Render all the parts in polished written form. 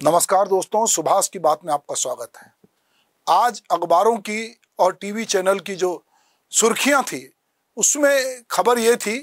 नमस्कार दोस्तों, सुभाष की बात में आपका स्वागत है। आज अखबारों की और टीवी चैनल की जो सुर्खियां थी उसमें खबर ये थी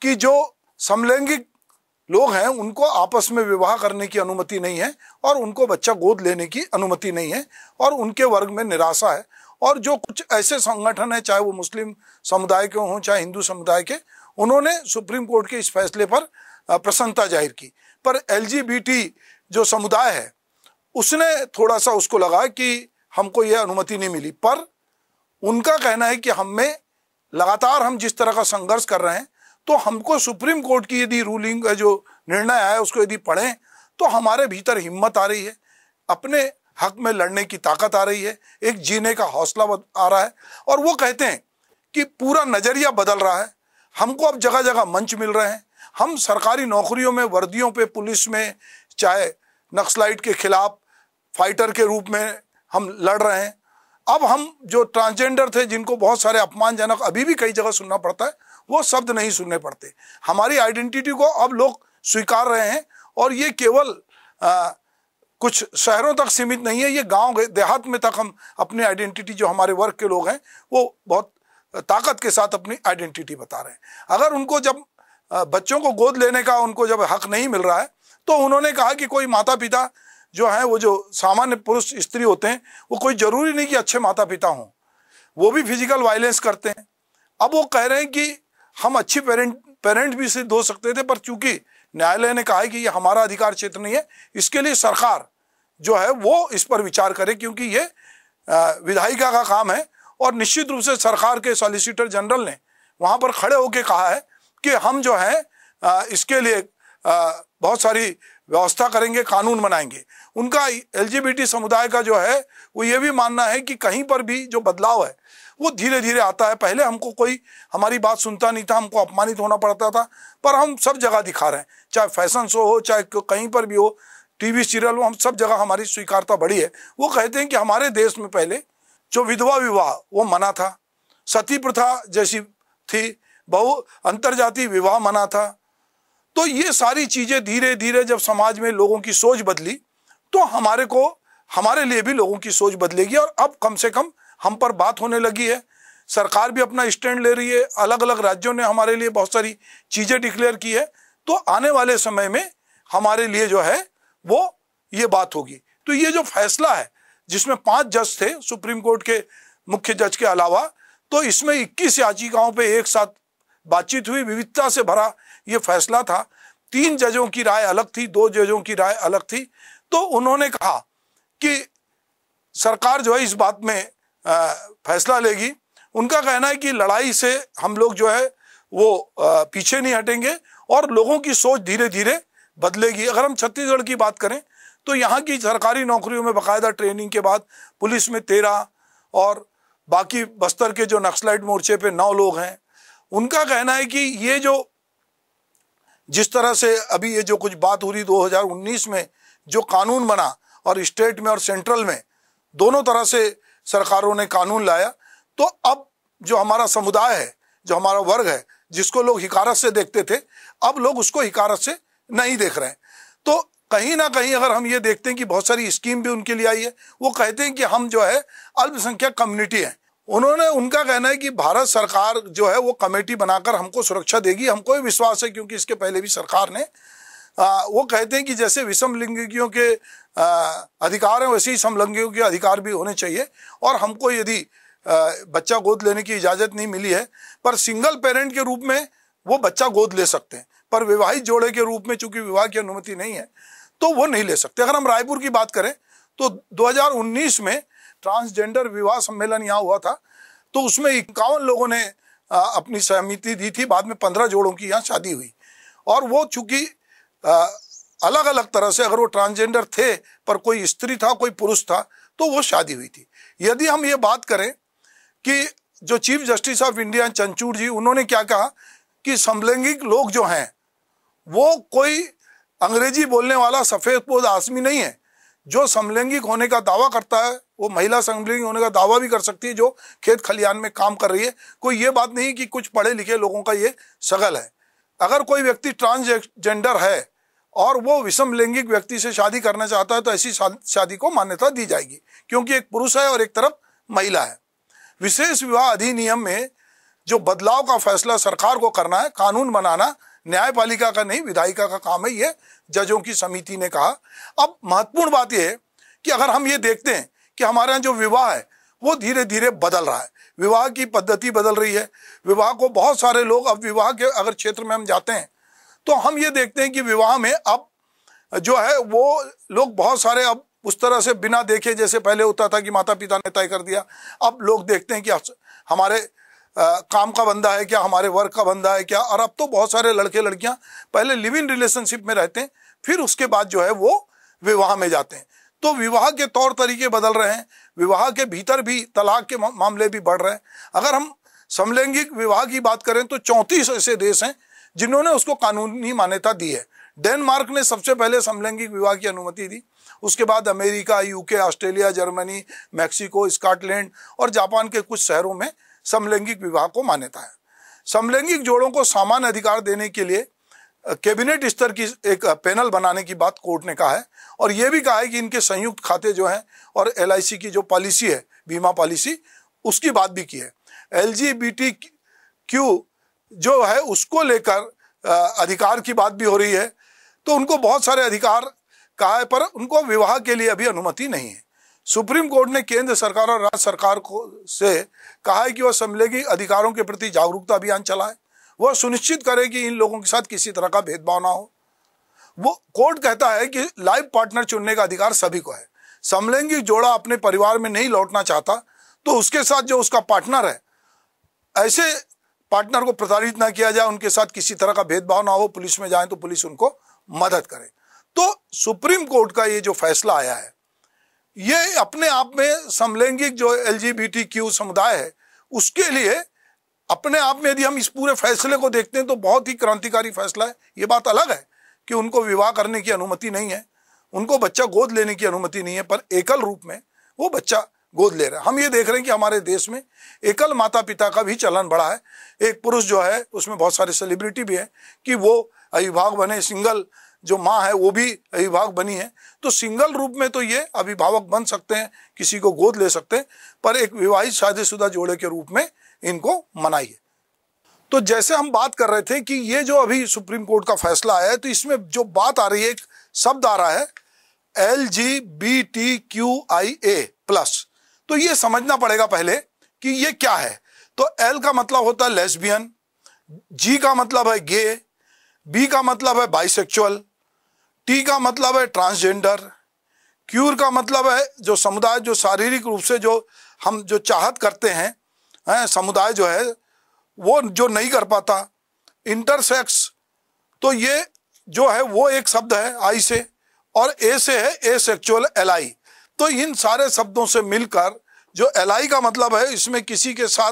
कि जो समलैंगिक लोग हैं उनको आपस में विवाह करने की अनुमति नहीं है और उनको बच्चा गोद लेने की अनुमति नहीं है और उनके वर्ग में निराशा है। और जो कुछ ऐसे संगठन है, चाहे वो मुस्लिम समुदाय के हों चाहे हिंदू समुदाय के, उन्होंने सुप्रीम कोर्ट के इस फैसले पर प्रसन्नता जाहिर की। पर LGBT जो समुदाय है उसने थोड़ा सा उसको लगा कि हमको यह अनुमति नहीं मिली। पर उनका कहना है कि हमें लगातार हम जिस तरह का संघर्ष कर रहे हैं तो हमको सुप्रीम कोर्ट की यदि रूलिंग जो निर्णय आया उसको यदि पढ़ें तो हमारे भीतर हिम्मत आ रही है, अपने हक में लड़ने की ताकत आ रही है, एक जीने का हौसला आ रहा है। और वो कहते हैं कि पूरा नजरिया बदल रहा है, हमको अब जगह जगह मंच मिल रहे हैं, हम सरकारी नौकरियों में, वर्दियों पे, पुलिस में, चाहे नक्सलाइट के खिलाफ फाइटर के रूप में हम लड़ रहे हैं। अब हम जो ट्रांसजेंडर थे जिनको बहुत सारे अपमानजनक अभी भी कई जगह सुनना पड़ता है, वो शब्द नहीं सुनने पड़ते। हमारी आइडेंटिटी को अब लोग स्वीकार रहे हैं और ये केवल कुछ शहरों तक सीमित नहीं है, ये गांव देहात में तक हम अपनी आइडेंटिटी, जो हमारे वर्ग के लोग हैं वो बहुत ताकत के साथ अपनी आइडेंटिटी बता रहे हैं। अगर उनको जब बच्चों को गोद लेने का उनको जब हक नहीं मिल रहा है तो उन्होंने कहा कि कोई माता पिता जो हैं, वो जो सामान्य पुरुष स्त्री होते हैं, वो कोई जरूरी नहीं कि अच्छे माता पिता हों, वो भी फिजिकल वायलेंस करते हैं। अब वो कह रहे हैं कि हम अच्छी पेरेंट भी सिद्ध हो सकते थे, पर चूंकि न्यायालय ने कहा है कि ये हमारा अधिकार क्षेत्र नहीं है, इसके लिए सरकार जो है वो इस पर विचार करे, क्योंकि ये विधायिका का काम है। और निश्चित रूप से सरकार के सॉलिसिटर जनरल ने वहां पर खड़े होकर कहा है कि हम जो है इसके लिए बहुत सारी व्यवस्था करेंगे, कानून बनाएंगे। उनका LGBT समुदाय का जो है वो ये भी मानना है कि कहीं पर भी जो बदलाव है वो धीरे धीरे आता है। पहले हमको कोई हमारी बात सुनता नहीं था, हमको अपमानित होना पड़ता था, पर हम सब जगह दिखा रहे हैं, चाहे फैशन शो हो, चाहे कहीं पर भी हो, टीवी सीरियल हो, हम सब जगह हमारी स्वीकारता बढ़ी है। वो कहते हैं कि हमारे देश में पहले जो विधवा विवाह वो मना था, सती प्रथा जैसी थी, बहु अंतरजातीय विवाह मना था। तो ये सारी चीजें धीरे धीरे जब समाज में लोगों की सोच बदली तो हमारे लिए भी लोगों की सोच बदलेगी और अब कम से कम हम पर बात होने लगी है। सरकार भी अपना स्टैंड ले रही है, अलग अलग राज्यों ने हमारे लिए बहुत सारी चीजें डिक्लेयर की है। तो आने वाले समय में हमारे लिए जो है वो ये बात होगी। तो ये जो फैसला है जिसमें 5 जज थे सुप्रीम कोर्ट के मुख्य जज के अलावा, तो इसमें 21 याचिकाओं पे एक साथ बातचीत हुई, विविधता से भरा ये फैसला था। 3 जजों की राय अलग थी, 2 जजों की राय अलग थी। तो उन्होंने कहा कि सरकार जो है इस बात में फैसला लेगी। उनका कहना है कि लड़ाई से हम लोग जो है वो पीछे नहीं हटेंगे और लोगों की सोच धीरे धीरे बदलेगी। अगर हम छत्तीसगढ़ की बात करें तो यहाँ की सरकारी नौकरियों में बाकायदा ट्रेनिंग के बाद पुलिस में 13 और बाकी बस्तर के जो नक्सलाइट मोर्चे पे 9 लोग हैं। उनका कहना है कि ये जो जिस तरह से अभी ये जो कुछ बात हो रही 2019 में जो कानून बना और स्टेट में और सेंट्रल में दोनों तरह से सरकारों ने कानून लाया, तो अब जो हमारा समुदाय है, जो हमारा वर्ग है, जिसको लोग हिकारत से देखते थे, अब लोग उसको हिकारत से नहीं देख रहे हैं। तो कहीं ना कहीं अगर हम ये देखते हैं कि बहुत सारी स्कीम भी उनके लिए आई है, वो कहते हैं कि हम जो है अल्पसंख्यक कम्युनिटी है। उनका कहना है कि भारत सरकार जो है वो कमेटी बनाकर हमको सुरक्षा देगी। हमको भी विश्वास है, क्योंकि इसके पहले भी सरकार ने वो कहते हैं कि जैसे विषम लिंगियों के अधिकार हैं वैसे ही समलिंगियों के अधिकार भी होने चाहिए। और हमको यदि बच्चा गोद लेने की इजाजत नहीं मिली है, पर सिंगल पेरेंट के रूप में वो बच्चा गोद ले सकते हैं, पर विवाहित जोड़े के रूप में चूंकि विवाह की अनुमति नहीं है तो वो नहीं ले सकते। अगर हम रायपुर की बात करें तो 2019 में ट्रांसजेंडर विवाह सम्मेलन यहाँ हुआ था, तो उसमें 51 लोगों ने अपनी सहमति दी थी। बाद में 15 जोड़ों की यहाँ शादी हुई और वो चूंकि अलग अलग तरह से, अगर वो ट्रांसजेंडर थे पर कोई स्त्री था कोई पुरुष था, तो वो शादी हुई थी। यदि हम ये बात करें कि जो chief justice of India Chandrachud ji, उन्होंने क्या कहा कि समलैंगिक लोग जो हैं वो कोई अंग्रेजी बोलने वाला सफेदपोश आदमी नहीं है। जो समलैंगिक होने का दावा करता है वो महिला समलैंगिक होने का दावा भी कर सकती है जो खेत खलियान में काम कर रही है। कोई ये बात नहीं कि कुछ पढ़े लिखे लोगों का ये शगल है। अगर कोई व्यक्ति ट्रांसजेंडर है और वो विषम लैंगिक व्यक्ति से शादी करना चाहता है तो ऐसी शादी को मान्यता दी जाएगी, क्योंकि एक पुरुष है और एक तरफ महिला है। विशेष विवाह अधिनियम में जो बदलाव का फैसला सरकार को करना है, कानून बनाना न्यायपालिका का नहीं विधायिका का काम है, ये जजों की समिति ने कहा। अब महत्वपूर्ण बात यह है कि अगर हम ये देखते हैं कि हमारे यहाँ जो विवाह है वो धीरे धीरे बदल रहा है, विवाह की पद्धति बदल रही है, विवाह को बहुत सारे लोग, अब विवाह के अगर क्षेत्र में हम जाते हैं तो हम ये देखते हैं कि विवाह में अब जो है वो लोग बहुत सारे अब उस तरह से बिना देखे, जैसे पहले होता था कि माता पिता ने तय कर दिया, अब लोग देखते हैं कि हमारे काम का बंदा है क्या, हमारे वर्क का बंदा है क्या। और अब तो बहुत सारे लड़के लड़कियां पहले लिव इन रिलेशनशिप में रहते हैं, फिर उसके बाद जो है वो विवाह में जाते हैं। तो विवाह के तौर तरीके बदल रहे हैं, विवाह के भीतर भी तलाक के मामले भी बढ़ रहे हैं। अगर हम समलैंगिक विवाह की बात करें तो 34 ऐसे देश हैं जिन्होंने उसको कानूनी मान्यता दी है। डेनमार्क ने सबसे पहले समलैंगिक विवाह की अनुमति दी, उसके बाद America, UK, Australia, Germany, Mexico, Scotland और जापान के कुछ शहरों में समलैंगिक विवाह को मान्यता है। समलैंगिक जोड़ों को समान अधिकार देने के लिए कैबिनेट स्तर की एक पैनल बनाने की बात कोर्ट ने कहा है, और यह भी कहा है कि इनके संयुक्त खाते जो हैं और LIC की जो पॉलिसी है, बीमा पॉलिसी, उसकी बात भी की है। LGBTQ जो है उसको लेकर अधिकार की बात भी हो रही है, तो उनको बहुत सारे अधिकार कहा है, पर उनको विवाह के लिए अभी अनुमति नहीं है। सुप्रीम कोर्ट ने केंद्र सरकार और राज्य सरकार को से कहा है कि वह समलैंगिक अधिकारों के प्रति जागरूकता अभियान चलाए, वह सुनिश्चित करे कि इन लोगों के साथ किसी तरह का भेदभाव ना हो। वो कोर्ट कहता है कि लाइफ पार्टनर चुनने का अधिकार सभी को है। समलैंगिक जोड़ा अपने परिवार में नहीं लौटना चाहता तो उसके साथ जो उसका पार्टनर है, ऐसे पार्टनर को प्रताड़ित ना किया जाए, उनके साथ किसी तरह का भेदभाव ना हो, पुलिस में जाए तो पुलिस उनको मदद करे। तो सुप्रीम कोर्ट का ये जो फैसला आया है, ये अपने आप में समलैंगिक जो LGBTQ समुदाय है उसके लिए अपने आप में, यदि हम इस पूरे फैसले को देखते हैं तो बहुत ही क्रांतिकारी फैसला है। ये बात अलग है कि उनको विवाह करने की अनुमति नहीं है, उनको बच्चा गोद लेने की अनुमति नहीं है, पर एकल रूप में वो बच्चा गोद ले रहे हैं। हम ये देख रहे हैं कि हमारे देश में एकल माता पिता का भी चलन बढ़ा है। एक पुरुष जो है, उसमें बहुत सारे सेलिब्रिटी भी है, कि वो अभिभावक बने, सिंगल जो माँ है वो भी अभिभावक बनी है। तो सिंगल रूप में तो ये अभिभावक बन सकते हैं, किसी को गोद ले सकते हैं, पर एक विवाहित शादीशुदा जोड़े के रूप में इनको मनाई है। तो जैसे हम बात कर रहे थे कि ये जो अभी सुप्रीम कोर्ट का फैसला आया है, तो इसमें जो बात आ रही है, एक शब्द आ रहा है LGBTQIA+। तो ये समझना पड़ेगा पहले कि ये क्या है। तो L का मतलब होता है लेस्बियन, G का मतलब है गे, B का मतलब है बाइसेक्सुअल, T का मतलब है ट्रांसजेंडर, Q का मतलब है जो समुदाय, जो शारीरिक रूप से जो हम जो चाहत करते हैं, समुदाय जो है वो जो नहीं कर पाता। इंटरसेक्स, तो ये जो है वो एक शब्द है I से, और A से है एसेक्सुअल LI। तो इन सारे शब्दों से मिलकर जो LI का मतलब है, इसमें किसी के साथ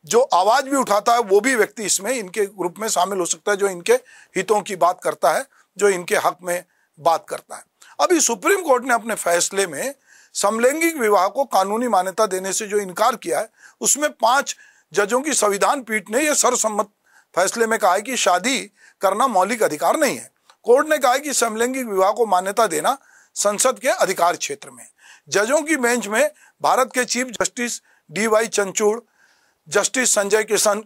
जो आवाज भी उठाता है वो भी व्यक्ति इसमें इनके ग्रुप में शामिल हो सकता है, जो इनके हितों की बात करता है, जो इनके हक में बात करता है। अभी सुप्रीम कोर्ट ने अपने फैसले में समलैंगिक विवाह को कानूनी मान्यता देने से जो इनकार किया है, उसमें 5 जजों की संविधान पीठ ने यह सर्वसम्मत फैसले में कहा है कि शादी करना मौलिक अधिकार नहीं है। कोर्ट ने कहा है कि समलैंगिक विवाह को मान्यता देना संसद के अधिकार क्षेत्र में। जजों की बेंच में भारत के chief justice DY Chandrachud, justice Sanjay Kishan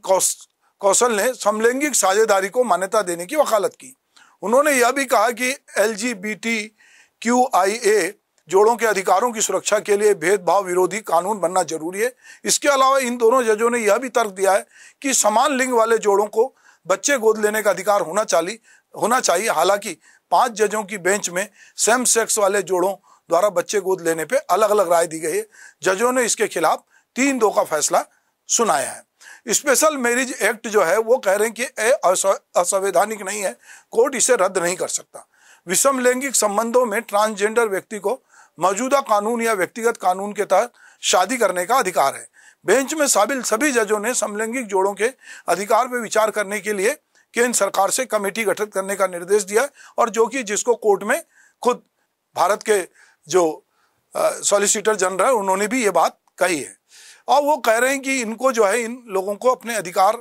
Kaul ने समलैंगिक साझेदारी को मान्यता देने की वकालत की। उन्होंने यह भी कहा कि LGBTQIA जोड़ों के अधिकारों की सुरक्षा के लिए भेदभाव विरोधी कानून बनना जरूरी है। इसके अलावा इन दोनों जजों ने यह भी तर्क दिया है कि समान लिंग वाले जोड़ों को बच्चे गोद लेने का अधिकार होना चाहिए। हालांकि 5 जजों की बेंच में सेम सेक्स वाले जोड़ों द्वारा बच्चे गोद लेने पे अलग अलग राय दी गई है। जजों ने इसके खिलाफ 3-2 का फैसला सुनाया है। स्पेशल मैरिज एक्ट जो है वो कह रहे हैं कि असंवैधानिक नहीं है, कोर्ट इसे रद्द नहीं कर सकता। विषम लैंगिक संबंधों में ट्रांसजेंडर व्यक्ति को मौजूदा कानून या व्यक्तिगत कानून के तहत शादी करने का अधिकार है। बेंच में शामिल सभी जजों ने समलैंगिक जोड़ों के अधिकार पर विचार करने के लिए केंद्र सरकार से कमेटी गठित करने का निर्देश दिया, और जो कि जिसको कोर्ट में खुद भारत के जो सॉलिसिटर जनरल उन्होंने भी ये बात कही है। और वो कह रहे हैं कि इनको जो है, इन लोगों को अपने अधिकार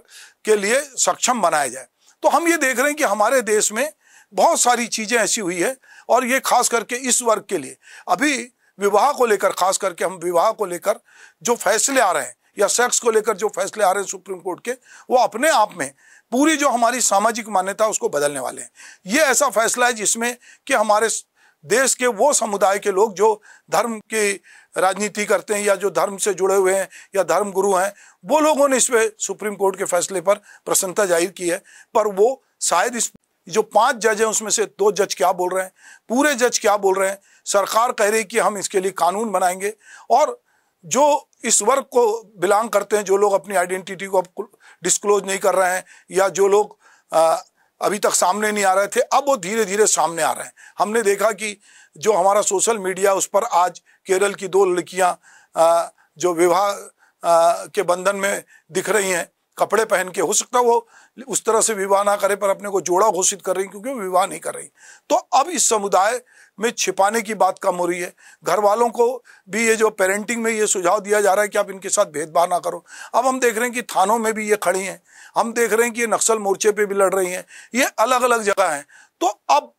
के लिए सक्षम बनाया जाए। तो हम ये देख रहे हैं कि हमारे देश में बहुत सारी चीजें ऐसी हुई है, और ये खास करके इस वर्ग के लिए अभी विवाह को लेकर, खास करके हम विवाह को लेकर जो फैसले आ रहे हैं या सेक्स को लेकर जो फैसले आ रहे हैं सुप्रीम कोर्ट के, वो अपने आप में पूरी जो हमारी सामाजिक मान्यता उसको बदलने वाले हैं। ये ऐसा फैसला है जिसमें कि हमारे देश के वो समुदाय के लोग जो धर्म की राजनीति करते हैं या जो धर्म से जुड़े हुए हैं या धर्म गुरु हैं, वो लोगों ने इस पे सुप्रीम कोर्ट के फैसले पर प्रसन्नता जाहिर की है। पर वो शायद इस जो 5 जज हैं उसमें से 2 जज क्या बोल रहे हैं, पूरे जज क्या बोल रहे हैं, सरकार कह रही कि हम इसके लिए कानून बनाएंगे, और जो इस वर्ग को बिलोंग करते हैं, जो लोग अपनी आइडेंटिटी को डिस्क्लोज नहीं कर रहे हैं या जो लोग अभी तक सामने नहीं आ रहे थे, अब वो धीरे धीरे सामने आ रहे हैं। हमने देखा कि जो हमारा सोशल मीडिया उस पर आज केरल की 2 लड़कियां जो विवाह के बंधन में दिख रही हैं कपड़े पहन के, हो सकता है वो उस तरह से विवाह ना करे पर अपने को जोड़ा घोषित कर रही क्योंकि वो विवाह नहीं कर रही। तो अब इस समुदाय में छिपाने की बात कम हो रही है। घर वालों को भी ये जो पेरेंटिंग में ये सुझाव दिया जा रहा है कि आप इनके साथ भेदभाव ना करो। अब हम देख रहे हैं कि थानों में भी ये खड़ी हैं, हम देख रहे हैं कि ये नक्सल मोर्चे पे भी लड़ रही हैं, ये अलग अलग जगह हैं। तो अब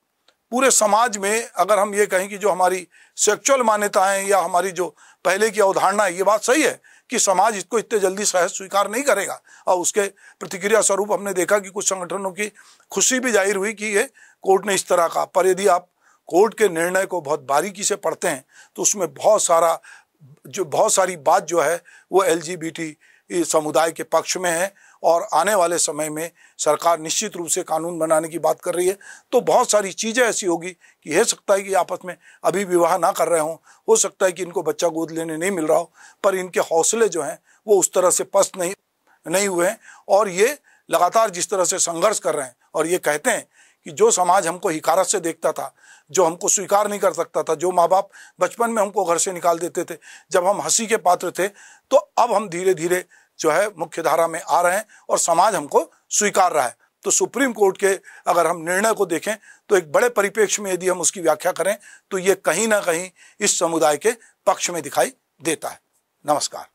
पूरे समाज में अगर हम ये कहें कि जो हमारी सेक्सुअल मान्यताएं या हमारी जो पहले की अवधारणा है, ये बात सही है कि समाज इसको इतने जल्दी सहज स्वीकार नहीं करेगा। और उसके प्रतिक्रिया स्वरूप हमने देखा कि कुछ संगठनों की खुशी भी जाहिर हुई कि ये कोर्ट ने इस तरह का, पर यदि आप कोर्ट के निर्णय को बहुत बारीकी से पढ़ते हैं तो उसमें बहुत सारी बात जो है वो LGBT समुदाय के पक्ष में है, और आने वाले समय में सरकार निश्चित रूप से कानून बनाने की बात कर रही है। तो बहुत सारी चीज़ें ऐसी होगी कि हो सकता है कि आपस में अभी विवाह ना कर रहे हों, हो सकता है कि इनको बच्चा गोद लेने नहीं मिल रहा हो, पर इनके हौसले जो हैं वो उस तरह से पस्त नहीं हुए हैं, और ये लगातार जिस तरह से संघर्ष कर रहे हैं और ये कहते हैं कि जो समाज हमको हिकारत से देखता था, जो हमको स्वीकार नहीं कर सकता था, जो माँ बाप बचपन में हमको घर से निकाल देते थे, जब हम हंसी के पात्र थे, तो अब हम धीरे धीरे जो है मुख्य धारा में आ रहे हैं और समाज हमको स्वीकार रहा है। तो सुप्रीम कोर्ट के अगर हम निर्णय को देखें तो एक बड़े परिप्रेक्ष्य में यदि हम उसकी व्याख्या करें तो ये कहीं ना कहीं इस समुदाय के पक्ष में दिखाई देता है। नमस्कार।